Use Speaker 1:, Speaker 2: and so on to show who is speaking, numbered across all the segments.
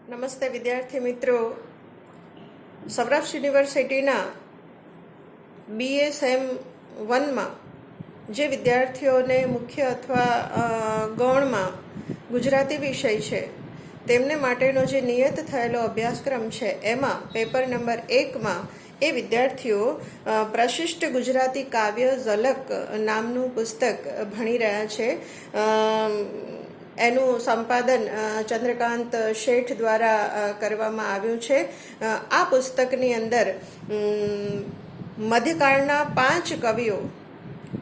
Speaker 1: નમસ્તે વિદ્યાર્થી મિત્રો. સૌરાષ્ટ્ર યુનિવર્સિટીના BSM 1માં જે વિદ્યાર્થીઓને મુખ્ય અથવા ગૌણમાં ગુજરાતી વિષય છે તેમને માટેનો જે નિયત થયેલો અભ્યાસક્રમ છે એમાં પેપર નંબર 1માં એ વિદ્યાર્થીઓ પ્રશિષ્ટ ગુજરાતી કાવ્ય ઝલક નામનું પુસ્તક ભણી રહ્યા છે. એનું સંપાદન ચંદ્રકાંત શેઠ દ્વારા કરવામાં આવ્યું છે. આ પુસ્તકની અંદર મધ્યકાળના 5 કવિઓ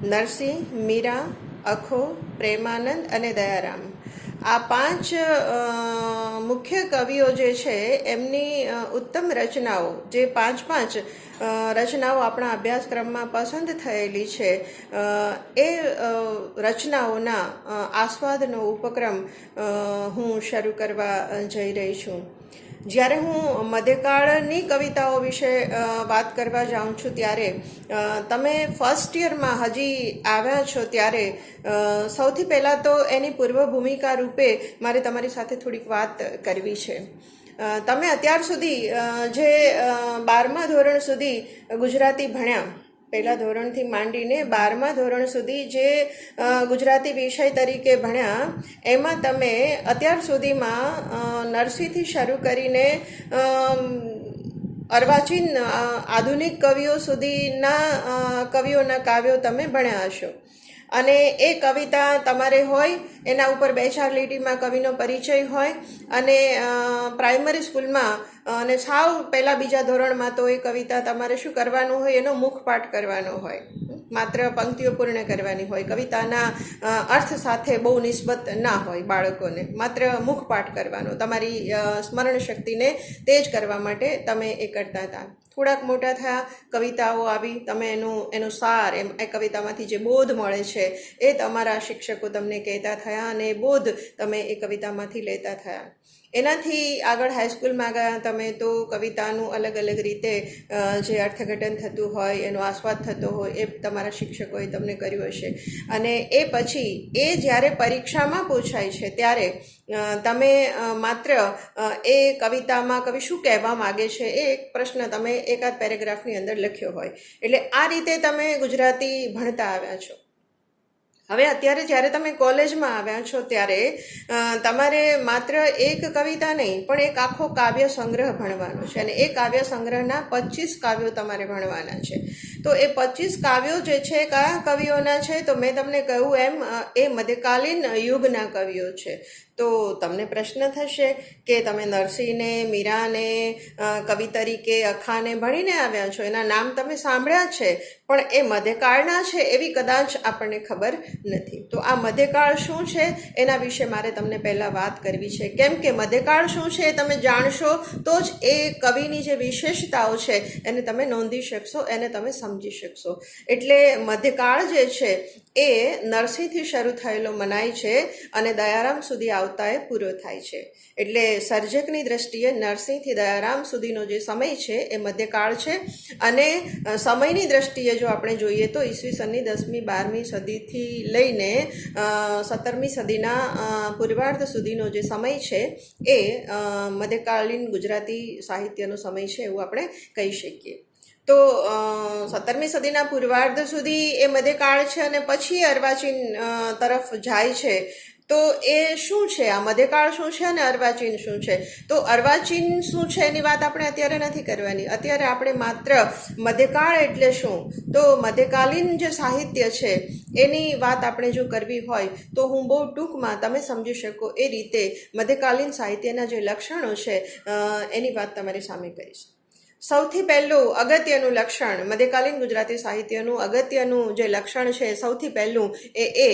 Speaker 1: નરસિંહ, મીરા, અખો, પ્રેમાનંદ અને દયારામ, આ 5 મુખ્ય કવિઓ જે છે એમની ઉત્તમ રચનાઓ, જે 5 રચનાઓ આપણા અભ્યાસક્રમમાં પસંદ થયેલી છે, એ રચનાઓના આસ્વાદનો ઉપક્રમ હું શરૂ કરવા જઈ રહી છું. જ્યારે હું મધ્યકાળની કવિતાઓ વિશે વાત કરવા જાઉં છું ત્યારે તમે ફર્સ્ટ યરમાં હજી આવ્યા છો ત્યારે સૌથી પહેલાં તો એની પૂર્વ ભૂમિકા રૂપે મારે તમારી સાથે થોડીક વાત કરવી છે. તમે અત્યાર સુધી જે 12મા ધોરણ સુધી ગુજરાતી ભણ્યા, પહેલા ધોરણથી માંડીને 12મા ધોરણ સુધી જે ગુજરાતી વિષય તરીકે ભણ્યા, એમાં તમે અત્યાર સુધીમાં નરસિંહથી શરૂ કરીને અર્વાચીન આધુનિક કવિઓ સુધીના કવિઓના કાવ્યો તમે ભણ્યા હશો. અને એ કવિતા તમારે હોય, એના ઉપર 2-4 લીટીમાં કવિનો પરિચય હોય, અને પ્રાઇમરી સ્કૂલમાં અને સાવ પહેલાં બીજા ધોરણમાં તો એ કવિતા તમારે શું કરવાનું હોય, એનો મુખપાઠ કરવાનો હોય, માત્ર પંક્તિઓ પૂર્ણ કરવાની હોય. કવિતાના અર્થ સાથે બહુ નિસ્બત ના હોય બાળકોને, માત્ર મુખપાઠ કરવાનો. તમારી સ્મરણ શક્તિને તેજ કરવા માટે તમે એ કરતા હતા. થોડાક મોટા થયા, કવિતાઓ આવી, તમે એનો સાર, એ કવિતામાંથી જે બોધ મળે છે એ તમારા શિક્ષકો તમને કહેતા થયા, અને એ બોધ તમે એ કવિતામાંથી લેતા થયા. એનાથી આગળ હાઈસ્કૂલમાં ગયા તમે તો કવિતાનું અલગ અલગ રીતે જે અર્થઘટન થતું હોય, એનો આસ્વાદ થતો હોય, એ તમારા શિક્ષકોએ તમને કર્યું હશે. અને એ પછી એ જ્યારે પરીક્ષામાં પૂછાય છે ત્યારે તમે માત્ર એ કવિતામાં કવિ શું કહેવા માગે છે એ એક પ્રશ્ન તમે એકાદ પેરેગ્રાફની અંદર લખ્યો હોય. એટલે આ રીતે તમે ગુજરાતી ભણતા આવ્યા છો. હવે અત્યારે જ્યારે તમે કોલેજમાં આવ્યા છો ત્યારે તમારે માત્ર એક કવિતા નહીં પણ એક આખો કાવ્ય સંગ્રહ ભણવાનો છે, અને એ કાવ્ય સંગ્રહના 25 કાવ્યો તમારે ભણવાના છે. તો એ 25 કાવ્યો જે છે કયા કવિઓના છે, તો મેં તમને કહ્યું એમ એ મધ્યકાલીન યુગના કવિઓ છે. તો તમને પ્રશ્ન થશે કે તમે નરસિંહને, મીરાને કવિ તરીકે, અખાને ભણીને આવ્યા છો, એના નામ તમે સાંભળ્યા છે, પણ એ મધ્યકાળના છે એવી કદાચ આપણને ખબર નથી. તો આ મધ્યકાળ શું છે એના વિશે મારે તમને પહેલાં વાત કરવી છે. કેમ કે મધ્યકાળ શું છે એ તમે જાણશો તો જ એ કવિની જે વિશેષતાઓ છે એને તમે નોંધી શકશો, એને તમે સમજી શકશો. એટલે મધ્યકાળ જે છે એ નરસિંહથી શરૂ થયેલો મનાય છે અને દયારામ સુધી આવતા એ પૂરો થાય છે. એટલે સર્જકની દ્રષ્ટિએ નરસિંહથી દયારામ સુધીનો જે સમય છે એ મધ્યકાળ છે. અને સમયની દ્રષ્ટિએ જો આપણે જોઈએ તો ઈસવીસનની 10મી 12મી સદીથી લઈને 17મી સદીના પૂર્વાર્ધ સુધીનો જે સમય છે એ મધ્યકાલીન ગુજરાતી સાહિત્યનો સમય છે એવું આપણે કહી શકીએ. તો 17મી સદીના પૂર્વાર્ધ સુધી એ મધ્યકાળ છે, અને પછી અર્વાચીન તરફ જાય છે. તો એ શું છે, આ મધ્યકાળ શું છે અને અર્વાચીન શું છે? તો અર્વાચીન શું છે એની વાત આપણે અત્યારે નથી કરવાની. અત્યારે આપણે માત્ર મધ્યકાળ એટલે શું, તો મધ્યકાલીન જે સાહિત્ય છે એની વાત આપણે જો કરવી હોય તો હું બહુ ટૂંકમાં તમે સમજી શકો એ રીતે મધ્યકાલીન સાહિત્યના જે લક્ષણો છે એની વાત તમારી સામે કરીશ. સૌથી પહેલું અગત્યનું લક્ષણ, મધ્યકાલીન ગુજરાતી સાહિત્યનું અગત્યનું જે લક્ષણ છે સૌથી પહેલું એ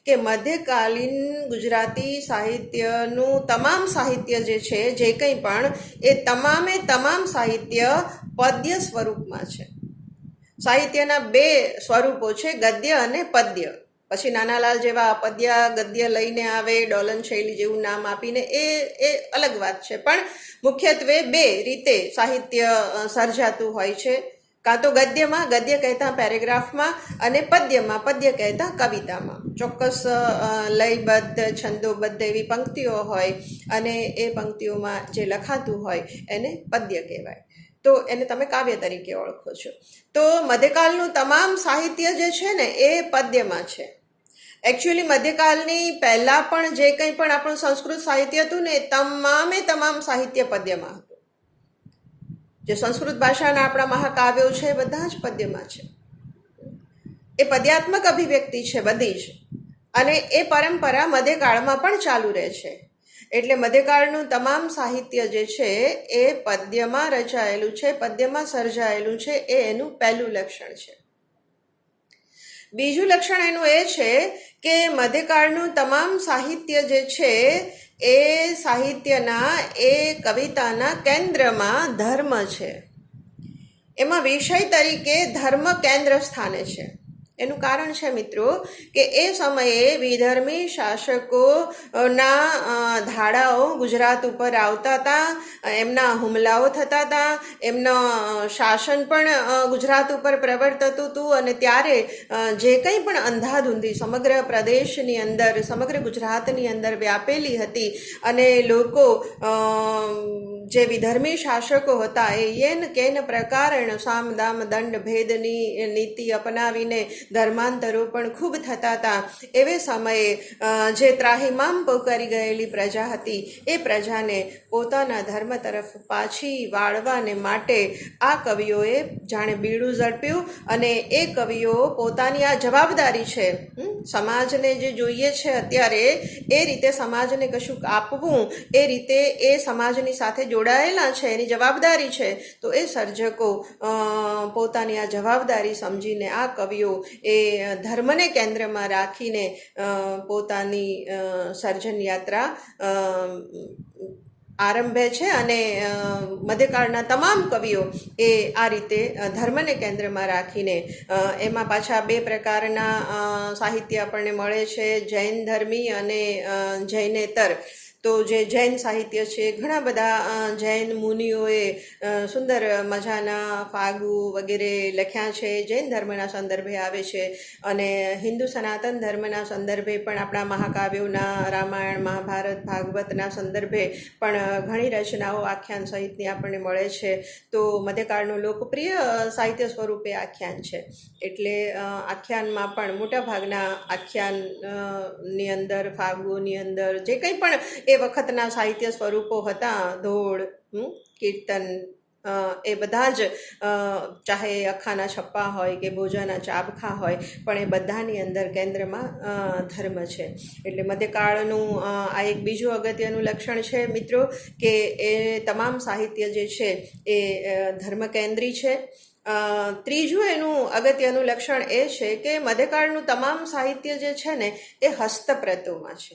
Speaker 1: કે મધ્યકાલીન ગુજરાતી સાહિત્યનું તમામ સાહિત્ય જે છે, જે કંઈ પણ, એ તમામ સાહિત્ય પદ્ય સ્વરૂપમાં છે. સાહિત્યના 2 સ્વરૂપો છે, ગદ્ય અને પદ્ય. પછી નાનાલાલ જેવા અપદ્ય ગદ્ય લઈને આવે, ડોલન શૈલી જેવું નામ આપીને, એ અલગ વાત છે. પણ મુખ્યત્વે 2 રીતે સાહિત્ય સર્જાતું હોય છે. કાં તો ગદ્યમાં, ગદ્ય કહેતા પેરેગ્રાફમાં, અને પદ્યમાં, પદ્ય કહેતા કવિતામાં. ચોક્કસ લયબદ્ધ, છંદોબદ્ધ એવી પંક્તિઓ હોય અને એ પંક્તિઓમાં જે લખાતું હોય એને પદ્ય કહેવાય. તો એને તમે કાવ્ય તરીકે ઓળખો છો. તો મધ્યકાળનું તમામ સાહિત્ય જે છે ને એ પદ્યમાં છે. એકચ્યુઅલી મધ્યકાળની પહેલાં પણ જે કંઈ પણ આપણું સંસ્કૃત સાહિત્ય હતું ને એ તમામ સાહિત્ય પદ્યમાં હતું. જે સંસ્કૃત ભાષાના આપણા મહાકાવ્યો છે એ બધા જ પદ્યમાં છે. એ પદ્યાત્મક અભિવ્યક્તિ છે બધી જ, અને એ પરંપરા મધ્યકાળમાં પણ ચાલુ રહે છે. એટલે મધ્યકાળનું તમામ સાહિત્ય જે છે એ પદ્યમાં રચાયેલું છે, પદ્યમાં સર્જાયેલું છે. એ એનું પહેલું લક્ષણ છે. બીજું લક્ષણ એનું એ છે કે મધ્યકાળનું તમામ સાહિત્ય જે છે એ સાહિત્યના, એ કવિતાના કેન્દ્રમાં ધર્મ છે. એમાં વિષય તરીકે ધર્મ કેન્દ્ર સ્થાને છે. એનું કારણ છે મિત્રો કે એ સમયે વિધર્મી શાસકોના ધાડાઓ ગુજરાત ઉપર આવતા હતા, એમના હુમલાઓ થતા હતા, એમનું શાસન પણ ગુજરાત ઉપર પ્રવર્તતું હતું. અને ત્યારે જે કંઈ પણ અંધાધૂંધી સમગ્ર પ્રદેશની અંદર, સમગ્ર ગુજરાતની અંદર વ્યાપેલી હતી, અને લોકો જે વિધર્મી શાસકો હતા એ યેન કેન પ્રકારેણ સામ દામ દંડ ભેદની નીતિ અપનાવીને ધર્માંતરો પણ ખૂબ થતા હતા. એવે સમયે જે ત્રાહિમામ પોકારી ગયેલી પ્રજા હતી એ પ્રજાને પોતાના ધર્મ તરફ પાછી વાળવાને માટે આ કવિઓએ જાણે બીડું ઝડપ્યું. અને એ કવિઓ પોતાની આ જવાબદારી છે, સમાજને જે જોઈએ છે અત્યારે એ રીતે સમાજને કશુંક આપવું, એ રીતે એ સમાજની સાથે જોડાયેલા છે, એની જવાબદારી છે. તો એ સર્જકો પોતાની આ જવાબદારી સમજીને આ કવિઓ એ ધર્મને કેન્દ્રમાં રાખીને પોતાની સર્જન યાત્રા આરંભે છે. અને મધ્યકાળના તમામ કવિઓ એ આ રીતે ધર્મને કેન્દ્રમાં રાખીને, એમાં પાછા બે પ્રકારના સાહિત્ય આપણને મળે છે, જૈન ધર્મી અને જૈનેતર. તો જે જૈન સાહિત્ય છે, ઘણા બધા જૈન મુનિઓએ સુંદર મજાના ફાગુ વગેરે લખ્યા છે, જૈન ધર્મના સંદર્ભે આવે છે. અને હિન્દુ સનાતન ધર્મના સંદર્ભે પણ આપણા મહાકાવ્યોના, રામાયણ, મહાભારત, ભાગવતના સંદર્ભે પણ ઘણી રચનાઓ આખ્યાન સહિતની આપણને મળે છે. તો મધ્યકાળનું લોકપ્રિય સાહિત્ય સ્વરૂપે આખ્યાન છે. એટલે આખ્યાનમાં પણ મોટાભાગના આખ્યાનની અંદર, ફાગુની અંદર જે કંઈ પણ એ વખતના સાહિત્ય સ્વરૂપો હતા, ધોળ, કીર્તન, એ બધા જ, ચાહે અખાના છપ્પા હોય કે ભોજાના ચાબખા હોય, પણ એ બધાની અંદર કેન્દ્રમાં ધર્મ છે. એટલે મધ્યકાળનું આ એક બીજું અગત્યનું લક્ષણ છે મિત્રો, કે એ તમામ સાહિત્ય જે છે એ ધર્મકેન્દ્રી છે. ત્રીજું એનું અગત્યનું લક્ષણ એ છે કે મધ્યકાળનું તમામ સાહિત્ય જે છે ને એ હસ્તપ્રતોમાં છે.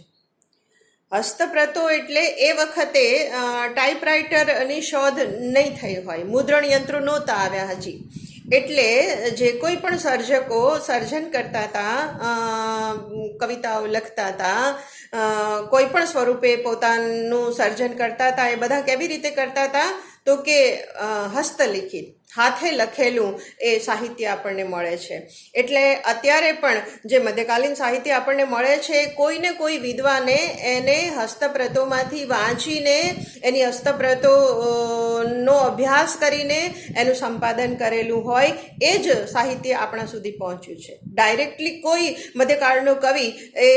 Speaker 1: હસ્તપ્રતો એટલે એ વખતે ટાઈપરાઇટરની શોધ નહીં થઈ હોય, મુદ્રણ યંત્રો નહોતા આવ્યા હજી. એટલે જે કોઈ પણ સર્જકો સર્જન કરતા હતા, કવિતાઓ લખતા હતા, કોઈ પણ સ્વરૂપે પોતાનું સર્જન કરતા હતા, એ બધા કેવી રીતે કરતા હતા? તો કે હસ્તલિખિત, હાથે લખેલું એ સાહિત્ય આપણને મળે છે. એટલે અત્યારે પણ જે મધ્યકાલીન સાહિત્ય આપણને મળે છે, કોઈને કોઈ વિદ્વાને એને હસ્તપ્રતોમાંથી વાંચીને, એની હસ્તપ્રતોનો અભ્યાસ કરીને એનું સંપાદન કરેલું હોય એ જ સાહિત્ય આપણા સુધી પહોંચ્યું છે. ડાયરેક્ટલી કોઈ મધ્યકાળનો કવિ એ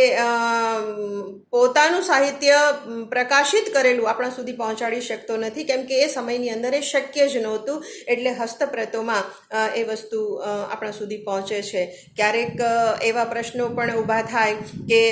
Speaker 1: પોતાનું સાહિત્ય પ્રકાશિત કરેલું આપણા સુધી પહોંચાડી શકતો નથી, કેમ કે એ સમયની અંદર એ શક્ય જ નહોતું. એટલે હસ્તપ્રતોમાં એ વસ્તુ આપણા સુધી પહોંચે છે. ક્યારેક એવા પ્રશ્નો પણ ઊભા થાય કે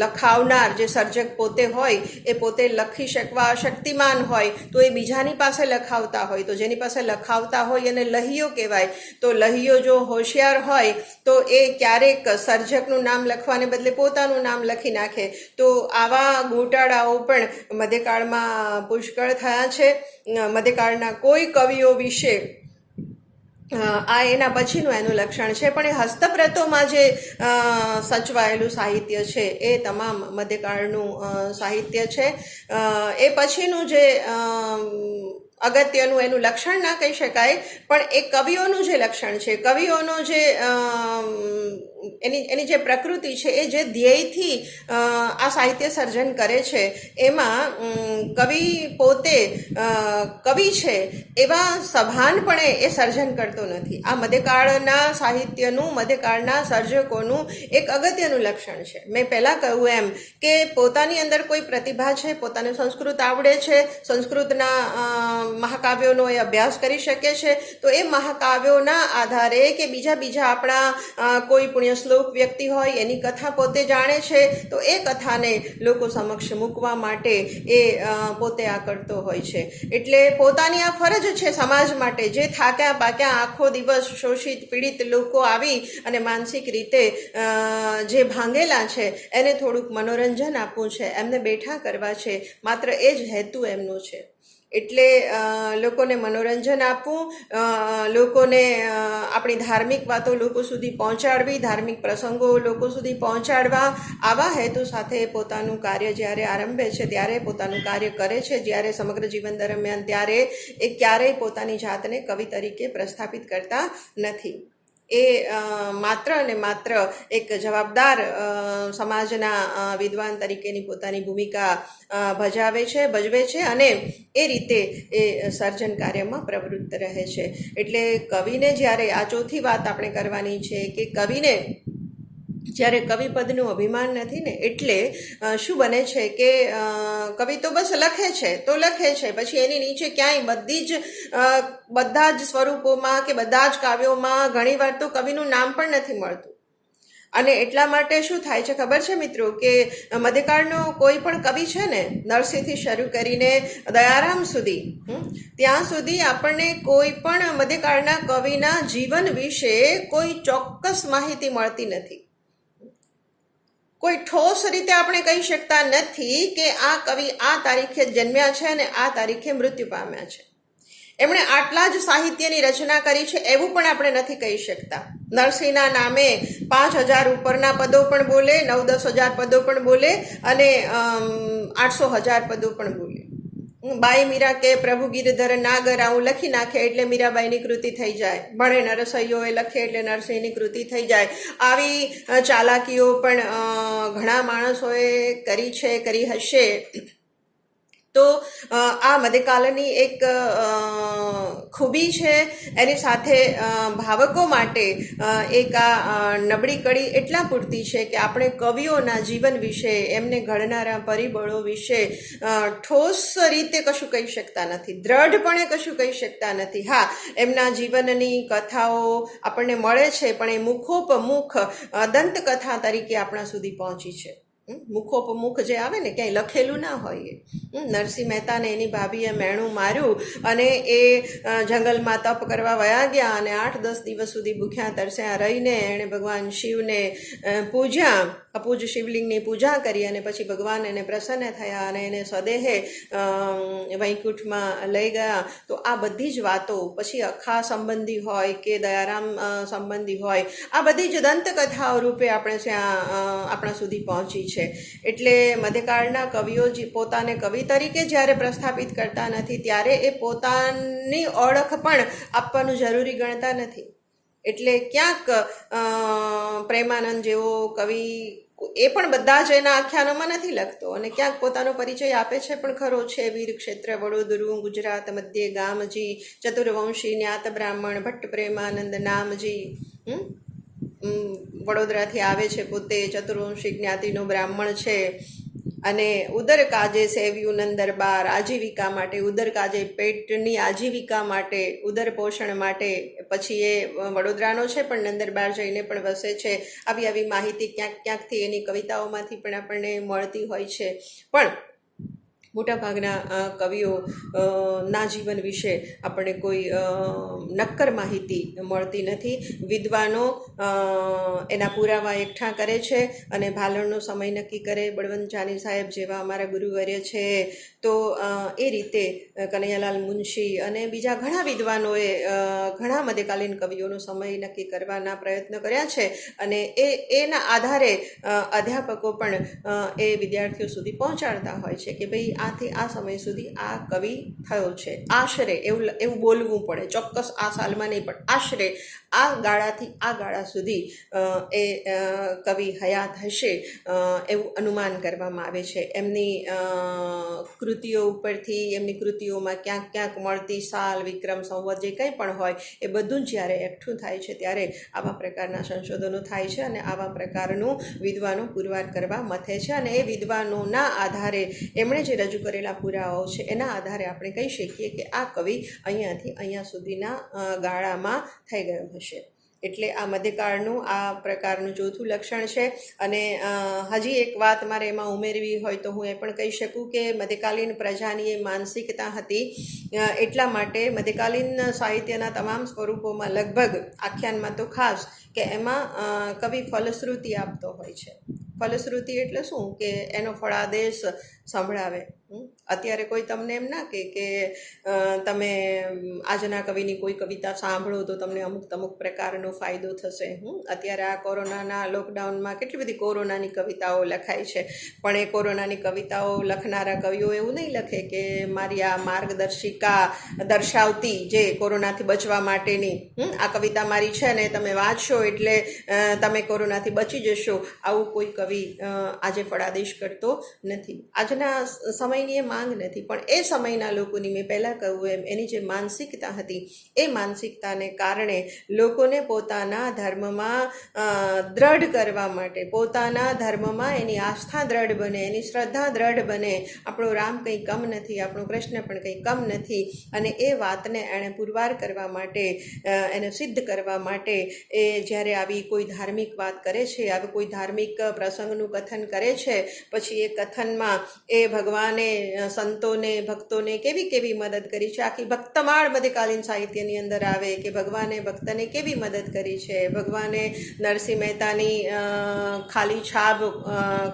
Speaker 1: લખાવનાર જે સર્જક પોતે હોય એ પોતે લખી શકવા અશક્તિમાન હોય તો એ બીજાની પાસે લખાવતા હોય, તો જેની પાસે લખાવતા હોય એને લહિયો કહેવાય. તો લહિયો જો હોશિયાર હોય તો એ ક્યારેક સર્જકનું નામ લખવાને બદલે પોતાનું નામ લખી નાખે. તો આવા ગોટાળાઓ પણ મધ્યકાળમાં પુષ્કળ થયા છે. મધ્યકાળના કોઈ કવિઓ વિશે આ એના પછીનું એનું લક્ષણ છે. પણ એ હસ્તપ્રતોમાં જે સચવાયેલું સાહિત્ય છે એ તમામ મધ્યકાળનું સાહિત્ય છે. એ પછીનું જે અગત્યનું એનું લક્ષણ ના કહી શકાય, પણ એ કવિઓનું જે લક્ષણ છે, કવિઓનો જે એની જે પ્રકૃતિ છે, એ જે ધ્યેયથી આ સાહિત્ય સર્જન કરે છે, એમાં કવિ પોતે કવિ છે એવા સભાનપણે એ સર્જન કરતો નથી. આ મધ્યકાળના સાહિત્યનું, મધ્યકાળના સર્જકોનું એક અગત્યનું લક્ષણ છે. મેં પહેલાં કહ્યું એમ કે પોતાની અંદર કોઈ પ્રતિભા છે, પોતાને સંસ્કૃત આવડે છે, સંસ્કૃતના મહાકાવ્યોનો એ અભ્યાસ કરી શકે છે, તો એ મહાકાવ્યોના આધારે કે બીજા આપણા કોઈ પુણ્યશ્લોક વ્યક્તિ હોય એની કથા પોતે જાણે છે, તો એ કથાને લોકો સમક્ષ મૂકવા માટે એ પોતે આ કરતો હોય છે. એટલે પોતાની આ ફરજ છે સમાજ માટે, જે થાક્યા પાક્યા આખો દિવસ શોષિત પીડિત લોકો આવી અને માનસિક રીતે જે ભાંગેલા છે એને થોડુંક મનોરંજન આપવું છે, એમને બેઠા કરવા છે, માત્ર એ જ હેતુ એમનું છે. એટલે લોકોને મનોરંજન આપવું, લોકોને આપણી ધાર્મિક વાતો લોકો સુધી પહોંચાડવી, ધાર્મિક પ્રસંગો લોકો સુધી પહોંચાડવા, આવા હેતુ સાથે પોતાનું કાર્ય જ્યારે આરંભે છે, ત્યારે પોતાનું કાર્ય કરે છે, જ્યારે સમગ્ર જીવન દરમિયાન, ત્યારે એ ક્યારેય પોતાની જાતને કવિ તરીકે પ્રસ્થાપિત કરતા નથી. એ માત્ર અને માત્ર એક જવાબદાર સમાજના વિદ્વાન તરીકેની પોતાની ભૂમિકા ભજવે છે અને એ રીતે એ સર્જન કાર્યમાં પ્રવૃત્ત રહે છે. એટલે કવિને જ્યારે આ ચોથી વાત આપણે કરવાની છે કે કવિને જ્યારે કવિપદનું અભિમાન નથી ને, એટલે શું બને છે કે કવિ તો બસ લખે છે તો લખે છે, પછી એની નીચે ક્યાંય બધા જ સ્વરૂપોમાં કે બધા જ કાવ્યોમાં ઘણીવાર તો કવિનું નામ પણ નથી મળતું. અને એટલા માટે શું થાય છે ખબર છે મિત્રો, કે મધ્યકાળનો કોઈ પણ કવિ છે ને, નરસિંહથી શરૂ કરીને દયારામ સુધી, ત્યાં સુધી આપણને કોઈ પણ મધ્યકાળના કવિના જીવન વિશે કોઈ ચોક્કસ માહિતી મળતી નથી. કોઈ ઠોસ રીતે આપણે કહી શકતા નથી કે આ કવિ આ તારીખે જન્મ્યા છે અને આ તારીખે મૃત્યુ પામ્યા છે, એમણે આટલા જ સાહિત્યની રચના કરી છે, એવું પણ આપણે નથી કહી શકતા. નરસિંહના નામે 5,000 ઉપરના પદો પણ બોલે, 9-10 હજાર પદો પણ બોલે અને 800,000 પદો પણ બોલે. બાઈ મીરા કે પ્રભુ ગિરધર નાગર આવું લખી નાખે એટલે મીરાબાઈની કૃતિ થઈ જાય. ભણે નરસૈયો એ લખે એટલે નરસિંહની કૃતિ થઈ જાય. આવી ચાલાકીઓ પણ ઘણા માણસોએ કરી છે, કરી હશે. તો આ મધ્યકાલની એક ખૂબી છે. એની સાથે ભાવકો માટે એક આ નબળી કડી એટલા પૂરતી છે કે આપણે કવિઓના જીવન વિશે, એમને ઘડનારા પરિબળો વિશે ઠોસ રીતે કશું કહી શકતા નથી, દ્રઢપણે કશું કહી શકતા નથી. હા, એમના જીવનની કથાઓ આપણને મળે છે, પણ એ મુખોપમુખ દંતકથા તરીકે આપણા સુધી પહોંચી છે. મુખોપમુખ જે આવે ને, ક્યાંય લખેલું ના હોય. નરસિંહ મહેતાને એની ભાભીએ મેણું માર્યું અને એ જંગલમાં તપ કરવા વયા ગયા અને 8-10 દિવસ સુધી ભૂખ્યા તરસ્યા રહીને એણે ભગવાન શિવને પૂજ્યા, અપૂજ શિવલિંગની પૂજા કરી અને પછી ભગવાન એને પ્રસન્ન થયા અને એને સ્વદેહે વૈકુંઠમાં લઈ ગયા. તો આ બધી જ વાતો પછી અખા સંબંધી હોય કે દયારામ સંબંધી હોય, આ બધી જ દંતકથાઓ રૂપે આપણે ત્યાં આપણા સુધી પહોંચી છે. એટલે મધ્યકાળના કવિઓ પોતાને કવિ તરીકે જ્યારે પ્રસ્થાપિત કરતા નથી, ત્યારે એ પોતાની ઓળખ પણ આપવાનું જરૂરી ગણતા નથી. એટલે ક્યાંક પ્રેમાનંદ જેવો કવિ એ પણ બધા જ એના આખ્યાનોમાં નથી લખતો અને ક્યાંક પોતાનો પરિચય આપે છે પણ ખરો છે. વીર ક્ષેત્ર વડોદરું ગુજરાત મધ્ય ગામજી, ચતુર્વંશી જ્ઞાત બ્રાહ્મણ ભટ્ટ પ્રેમાનંદ નામજી. વડોદરાથી આવે છે, પોતે ચતુર્વંશી જ્ઞાતિનો બ્રાહ્મણ છે અને ઉદર કાજે સેવ્યું નંદરબાર, આજીવિકા માટે, ઉદર કાજે પેટની આજીવિકા માટે, ઉદર પોષણ માટે. પછી એ વડોદરાનો છે પણ નંદરબાર જઈને પણ વસે છે. આવી માહિતી ક્યાંકથી એની કવિતાઓમાંથી પણ આપણને મળતી હોય છે. પણ મોટાભાગના કવિઓ ના જીવન વિશે આપણને કોઈ નક્કર માહિતી મળતી નથી. વિદ્વાનો એના પુરાવા એકઠા કરે છે અને ભાલણનો સમય નક્કી કરે. બળવંત જાની સાહેબ જેવા અમારા ગુરુવર્ય છે, તો એ રીતે કનૈયાલાલ મુનશી અને બીજા ઘણા વિદ્વાનોએ ઘણા મધ્યકાલીન કવિઓનો સમય નક્કી કરવાના પ્રયત્ન કર્યા છે અને એના આધારે અધ્યાપકો પણ એ વિદ્યાર્થીઓ સુધી પહોંચાડતા હોય છે કે ભાઈ આથી આ સમય સુધી આ કવિ થયો છે. આશરે એવું બોલવું પડે, ચોક્કસ આ સાલમાં નહીં, પણ આશરે આ ગાળાથી આ ગાળા સુધી એ કવિ હયાત હશે એવું અનુમાન કરવામાં આવે છે. એમની કૃતિઓ ઉપરથી, એમની કૃતિઓમાં ક્યાંક ક્યાંક મળતી સાલ, વિક્રમ, સંવત જે કંઈ પણ હોય એ બધું જ જ્યારે એકઠું થાય છે ત્યારે આવા પ્રકારના સંશોધનો થાય છે અને આવા પ્રકારનું વિદ્વાનો પુરવાર કરવા મથે છે. અને એ વિદ્વાનોના આધારે એમણે જે રજૂ કરેલા પુરાવાઓ છે એના આધારે આપણે કહી શકીએ કે આ કવિ અહીંયાથી અહીંયા સુધીના ગાળામાં થઈ ગયો હશે. એટલે આ મધ્યકાળનું આ પ્રકારનું ચોથું લક્ષણ છે. અને હજી એક વાત મારે એમાં ઉમેરવી હોય તો હું એ પણ કહી શકું કે મધ્યકાલીન પ્રજાની એ માનસિકતા હતી એટલા માટે મધ્યકાલીન સાહિત્યના તમામ સ્વરૂપોમાં લગભગ આખ્યાનમાં તો ખાસ કે એમાં કવિ ફલશ્રુતિ આપતો હોય છે. ફલશ્રુતિ એટલે શું કે એનો ફળાદેશ સંભળાવે. અત્યારે કોઈ તમને એમ ના કે તમે આજના કવિની કોઈ કવિતા સાંભળો તો તમને અમુક પ્રકારનો ફાયદો થશે. અત્યારે આ કોરોનાના લોકડાઉનમાં કેટલી બધી કોરોનાની કવિતાઓ લખાય છે, પણ એ કોરોનાની કવિતાઓ લખનારા કવિઓ એવું નહીં લખે કે મારી આ માર્ગદર્શિકા દર્શાવતી જે કોરોનાથી બચવા માટેની આ કવિતા મારી છે ને તમે વાંચશો એટલે તમે કોરોનાથી બચી જશો. આવું કોઈ કવિ આજે ફળાદેશ કરતો નથી. આજના સમયની એ માંગ નથી, પણ એ સમયના લોકોની મેં પહેલાં કહ્યું એમ એની જે માનસિકતા હતી એ માનસિકતાને કારણે લોકોને પોતાના ધર્મમાં દ્રઢ કરવા માટે, પોતાના ધર્મમાં એની આસ્થા દ્રઢ બને, એની શ્રદ્ધા દ્રઢ બને. આપણો રામ કંઈ કમ નથી, આપણો કૃષ્ણ પણ કંઈ કમ નથી. અને એ વાતને એણે પુરવાર કરવા માટે, એને સિદ્ધ કરવા માટે એ જ્યારે આવી કોઈ ધાર્મિક વાત કરે છે, આવી કોઈ ધાર્મિક પ્રસંગનું કથન કરે છે, પછી એ કથનમાં એ ભગવાને સંતોને, ભક્તોને કેવી મદદ કરી છે. આખી ભક્તમાળ મધ્યકાલીન સાહિત્યની અંદર આવે કે ભગવાને ભક્તને કેવી મદદ કરી છે, ભગવાને નરસિંહ મહેતાની ખાલી છાબ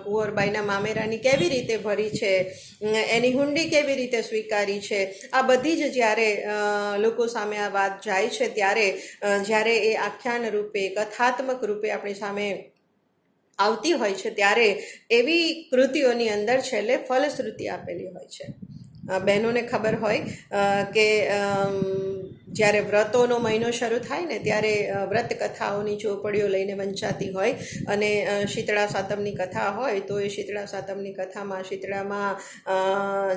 Speaker 1: કુંવરબાઈના મામેરાની કેવી રીતે ભરી છે, એની હુંડી કેવી રીતે સ્વીકારી છે. આ બધી જ જ્યારે લોકો સામે આ વાત જાય છે ત્યારે જ્યારે એ આખ્યાન રૂપે, કથાત્મક રૂપે આપણી સામે આવતી હોય છે ત્યારે એવી કૃતિઓની અંદર છેલ્લે ફલશ્રુતિ આપેલી હોય છે. બહેનોને ખબર હોય કે જ્યારે વ્રતોનો મહિનો શરૂ થાય ને ત્યારે વ્રત કથાઓની ચોપડીઓ લઈને વંચાતી હોય અને શીતળા સાતમની કથા હોય તો એ શીતળા સાતમની કથામાં, શીતળામાં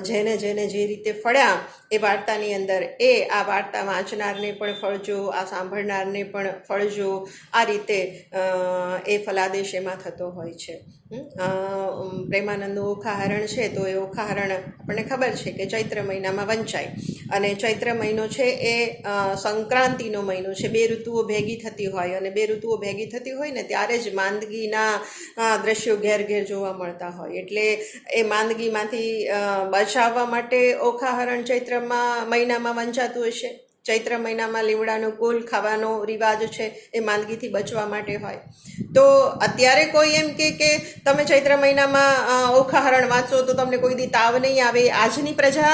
Speaker 1: જેને જે રીતે ફળ્યા એ વાર્તાની અંદર આ વાર્તા વાંચનારને પણ ફળજો, આ સાંભળનારને પણ ફળજો, આ રીતે એ ફલાદેશ એમાં થતો હોય છે. પ્રેમાનંદનું ઓખાહરણ છે તો એ ઓખાહરણ આપણને ખબર છે કે ચૈત્ર મહિનામાં વંચાય અને ચૈત્ર મહિનો છે એ સંક્રાંતિનો મહિનો છે. બે ઋતુઓ ભેગી થતી હોય અને બે ઋતુઓ ભેગી થતી હોય ને ત્યારે જ માંદગીના દ્રશ્યો ઘેર જોવા મળતા હોય. એટલે એ માંદગીમાંથી બચાવવા માટે ઓખાહરણ મહિનામાં વંચાતું હશે. ચૈત્ર મહિનામાં લીમડાનું કુલ ખાવાનો રિવાજ છે એ માંદગીથી બચવા માટે હોય. તો અત્યારે કોઈ એમ કે તમે ચૈત્ર મહિનામાં ઓખાહરણ વાંચો તો તમને કોઈ દી તાવ નહીં આવે. આજની પ્રજા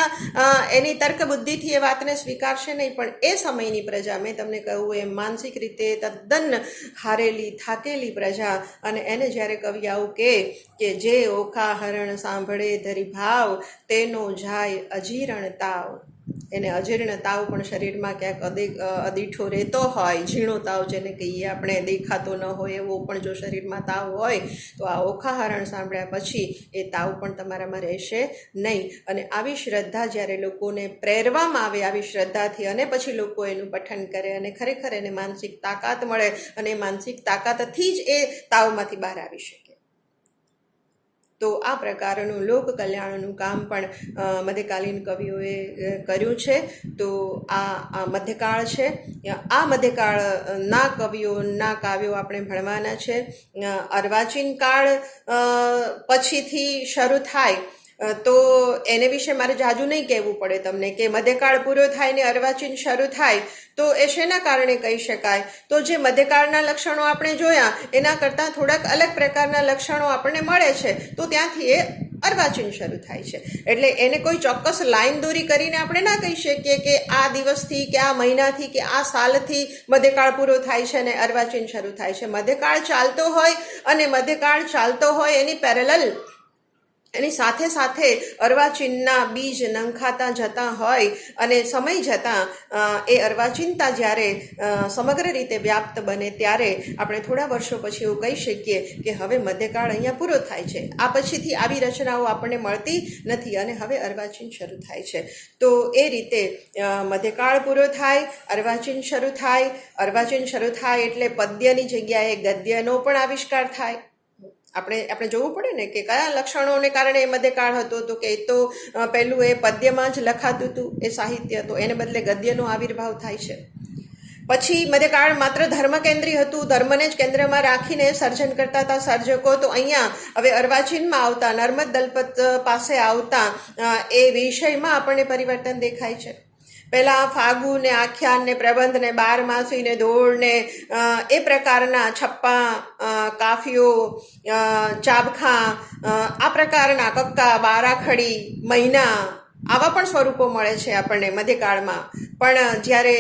Speaker 1: એની તર્ક બુદ્ધિથી એ વાતને સ્વીકારશે નહીં, પણ એ સમયની પ્રજા, મેં તમને કહ્યું એમ માનસિક રીતે તદ્દન હારેલી, થાકેલી પ્રજા, અને એને જ્યારે કવિ આવું કે જે ઓખાહરણ સાંભળે ધરી ભાવ તેનો જાય અજીરણ તાવ. એને અજીર્ણ તાવ પણ શરીરમાં ક્યાંક અદીઠો રહેતો હોય, ઝીણો તાવ જેને કહીએ આપણે, દેખાતો ન હોય એવો પણ જો શરીરમાં તાવ હોય તો આ ઓખાહરણ સાંભળ્યા પછી એ તાવ પણ તમારામાં રહેશે નહીં. અને આવી શ્રદ્ધા જ્યારે લોકોને પ્રેરવામાં આવે, આવી શ્રદ્ધાથી, અને પછી લોકો એનું પઠન કરે અને ખરેખર એને માનસિક તાકાત મળે અને માનસિક તાકાતથી જ એ તાવમાંથી બહાર આવી શકે. તો આ પ્રકારનું લોક કલ્યાણનું કામ પણ મધ્યકાલીન કવિઓએ કર્યું છે. તો આ મધ્યકાળ છે. આ મધ્યકાળના કવિઓના કાવ્યો આપણે ભણવાના છે. અર્વાચીન કાળ પછીથી શરૂ થાય તો એને વિશે મારે જાજુ નહીં કહેવું પડે તમને કે મધ્યકાળ પૂરો થાય ને અર્વાચીન શરૂ થાય તો એ શેના કારણે કહી શકાય? તો જે મધ્યકાળના લક્ષણો આપણે જોયા એના કરતાં થોડાક અલગ પ્રકારના લક્ષણો આપણને મળે છે, તો ત્યાંથી એ અર્વાચીન શરૂ થાય છે. એટલે એને કોઈ ચોક્કસ લાઈન દોરી કરીને આપણે ના કહી શકીએ કે આ દિવસથી કે આ મહિનાથી કે આ સાલથી મધ્યકાળ પૂરો થાય છે અને અર્વાચીન શરૂ થાય છે. મધ્યકાળ ચાલતો હોય અને મધ્યકાળ ચાલતો હોય એની પેરેલલ એની સાથે સાથે અર્વાચીનના બીજ નંખાતા જતા હોય અને સમય જતાં એ અર્વાચીનતા જ્યારે સમગ્ર રીતે વ્યાપ્ત બને ત્યારે આપણે થોડા વર્ષો પછી એવું કહી શકીએ કે હવે મધ્યકાળ અહીંયા પૂરો થાય છે. આ પછીથી આવી રચનાઓ આપણને મળતી નથી અને હવે અર્વાચીન શરૂ થાય છે. તો એ રીતે મધ્યકાળ પૂરો થાય, અર્વાચીન શરૂ થાય. અર્વાચીન શરૂ થાય એટલે પદ્યની જગ્યાએ ગદ્યનો પણ આવિષ્કાર થાય. આપણે જોવું પડે ને કે કયા લક્ષણોને કારણે એ મધ્યકાળ હતો. તો કે એ તો પહેલું એ પદ્યમાં જ લખાતું હતું એ સાહિત્ય, તો એને બદલે ગદ્યનો આવિર્ભાવ થાય છે. પછી મધ્યકાળ માત્ર ધર્મ કેન્દ્રી હતું, ધર્મને જ કેન્દ્રમાં રાખીને સર્જન કરતા હતા સર્જકો. તો અહીંયા હવે અર્વાચીનમાં આવતા, નર્મદ દલપત પાસે આવતા એ વિષયમાં આપણને પરિવર્તન દેખાય છે. પહેલાં ફાગુ ને આખ્યાન ને પ્રબંધ ને બારમાસી ને ધોળ ને એ પ્રકારના છપ્પા, કાફીઓ, ચાબખા, આ પ્રકારના કક્કા, બારાખડી, મહિના, આવા પણ સ્વરૂપો મળે છે આપણને મધ્યકાળમાં. પણ જ્યારે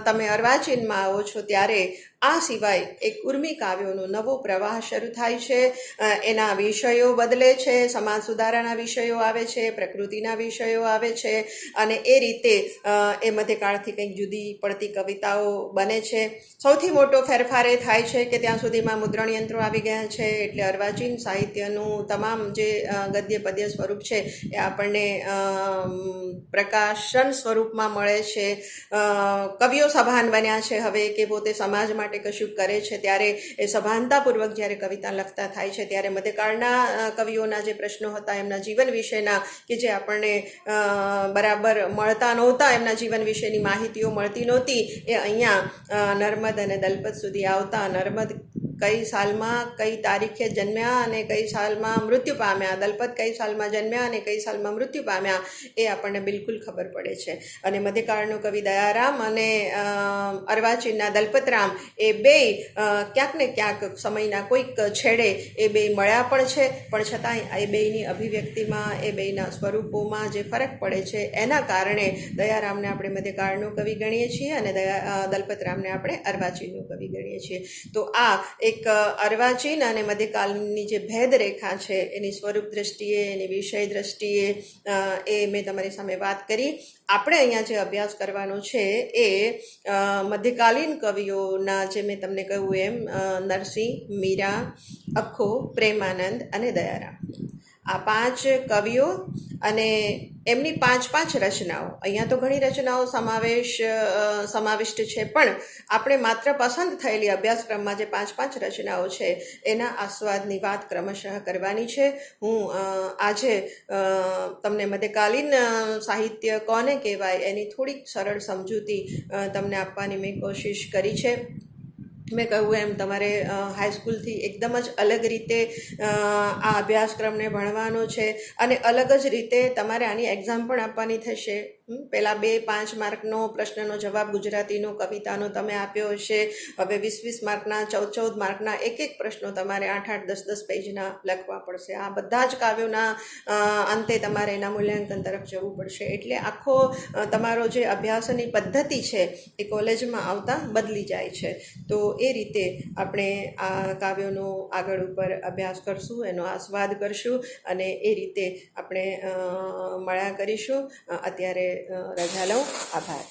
Speaker 1: તમે અર્વાચીનમાં આવો છો ત્યારે આ સિવાય એક ઉર્મી કાવ્યોનો નવો પ્રવાહ શરૂ થાય છે. એના વિષયો બદલે છે, સમાજ સુધારાના વિષયો આવે છે, પ્રકૃતિના વિષયો આવે છે અને એ રીતે એ મધ્યકાળથી કંઈક જુદી પડતી કવિતાઓ બને છે. સૌથી મોટો ફેરફાર એ થાય છે કે ત્યાં સુધીમાં મુદ્રણ યંત્રો આવી ગયા છે એટલે અર્વાચીન સાહિત્યનું તમામ જે ગદ્ય પદ્ય સ્વરૂપ છે એ આપણને પ્રકાશન સ્વરૂપમાં મળે છે. કવિઓ સભાન બન્યા છે હવે કે પોતે સમાજ માટે કશું કરે છે ત્યારે એ સભાનતાપૂર્વક જ્યારે કવિતા લખતા થાય છે ત્યારે મધ્યકાળના કવિઓના જે પ્રશ્નો હતા એમના જીવન વિશેના કે જે આપણને બરાબર મળતા નહોતા, એમના જીવન વિશેની માહિતીઓ મળતી નહોતી, એ અહીંયા નર્મદ અને દલપત સુધી આવતા. નર્મદ કઈ સાલમાં કઈ તારીખે જન્મ્યા અને કઈ સાલમાં મૃત્યુ પામ્યા, દલપત કઈ સાલમાં જન્મ્યા અને કઈ સાલમાં મૃત્યુ પામ્યા એ આપણને બિલકુલ ખબર પડે છે. અને મધ્યકાળનો કવિ દયારામ અને અર્વાચીનના દલપતરામ એ બે ક્યાંક ને ક્યાંક સમયના કોઈક છેડે એ બે મળ્યા પણ છે, પણ છતાંય એ બેયની અભિવ્યક્તિમાં, એ બેયના સ્વરૂપોમાં જે ફરક પડે છે એના કારણે દયારામને આપણે મધ્યકાળનો કવિ ગણીએ છીએ અને દલપતરામને આપણે અર્વાચીનનો કવિ ગણીએ છીએ. તો આ એક અર્વાચીન અને મધ્યકાલની જે ભેદરેખા છે એની સ્વરૂપ દ્રષ્ટિએ, એની વિષય દ્રષ્ટિએ એ મેં તમારી સામે વાત કરી. આપણે અહીંયા જે અભ્યાસ કરવાનો છે એ મધ્યકાલીન કવિઓના, જે મેં તમને કહ્યું એમ, નરસિંહ, મીરા, અખો, પ્રેમાનંદ અને દયારામ, આ 5 કવિઓ અને એમની 5 રચનાઓ. અહીંયા તો ઘણી રચનાઓ સમાવિષ્ટ છે, પણ આપણે માત્ર પસંદ થયેલી અભ્યાસક્રમમાં જે 5 રચનાઓ છે એના આસ્વાદની વાત ક્રમશઃ કરવાની છે. હું આજે તમને મધ્યકાલીન સાહિત્ય કોને કહેવાય એની થોડીક સરળ સમજૂતી તમને આપવાની મેં કોશિશ કરી છે. મેં કહ્યું એમ તમારે હાઈસ્કૂલથી એકદમ જ અલગ રીતે આ અભ્યાસક્રમને ભણવાનો છે અને અલગ જ રીતે તમારે આની એક્ઝામ પણ આપવાની થશે. પહેલાં 2-5 માર્કનો પ્રશ્નનો જવાબ ગુજરાતીનો, કવિતાનો તમે આપ્યો હશે. હવે 20-20 માર્કના, 14-14 માર્કના એક પ્રશ્નો તમારે 8-8, 10-10 પેજના લખવા પડશે. આ બધા જ કાવ્યોના અંતે તમારે એના મૂલ્યાંકન તરફ જવું પડશે. એટલે આખો તમારો જે અભ્યાસની પદ્ધતિ છે એ કોલેજમાં આવતા બદલી જાય છે. તો એ રીતે આપણે આ કાવ્યોનો આગળ ઉપર અભ્યાસ કરશું, એનો આસ્વાદ કરશું અને એ રીતે આપણે મળ્યા કરીશું. અત્યારે રજા લઉં. આભાર.